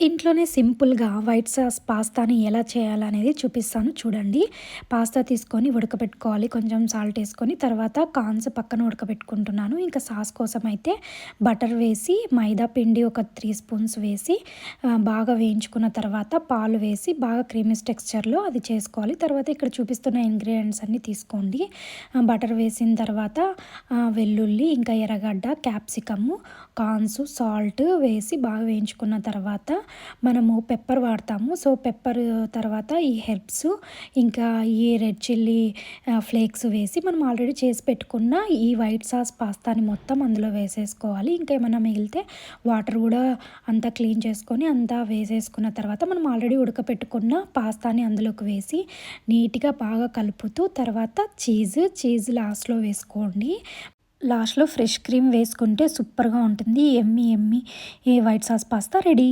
ఇంట్లోనే సింపుల్‌గా white sauce పాస్తాని ఎలా చేయాలనేది చూపిస్తాను చూడండి. పాస్తా తీసుకొని ఉడకబెట్టుకోవాలి. కొంచెం సాల్ట్ ఏసుకొని, తర్వాత కార్న్స్ పక్కన ఉడకబెట్టుకుంటున్నాను. ఇంకా సాస్ కోసం అయితే బటర్ వేసి, మైదా పిండి ఒక 3 స్పూన్స్ వేసి బాగా వేయించుకున్న తర్వాత పాలు వేసి బాగా క్రీమీస్ టెక్స్చర్‌లో అది చేసుకోవాలి. తర్వాత ఇక్కడ చూపిస్తున్న ఇంగ్రీడియెంట్స్ అన్నీ తీసుకోండి. బటర్ వేసిన తర్వాత వెల్లుల్లి, ఇంకా ఎర్రగడ్డ, క్యాప్సికము, కార్న్స్, సాల్ట్ వేసి బాగా వేయించుకున్న తర్వాత మనము పెప్పర్ వాడతాము. సో, పెప్పర్ తర్వాత ఈ హెర్బ్స్ ఇంకా ఈ రెడ్ చిల్లీ ఫ్లేక్స్ వేసి మనం ఆల్రెడీ చేసి పెట్టుకున్న ఈ వైట్ సాస్ పాస్తాని మొత్తం అందులో వేసేసుకోవాలి. ఇంకా ఏమన్నా మిగిలితే వాటర్ కూడా అంతా క్లీన్ చేసుకొని అంతా వేసేసుకున్న తర్వాత మనం ఆల్రెడీ ఉడకపెట్టుకున్న పాస్తాని అందులోకి వేసి నీట్‌గా బాగా కలుపుతూ తర్వాత చీజ్ లాస్ట్‌లో వేసుకోండి. లాస్ట్‌లో ఫ్రెష్ క్రీమ్ వేసుకుంటే సూపర్‌గా ఉంటుంది. యమ్మీ యమ్మీ ఈ వైట్ సాస్ పాస్తా రెడీ.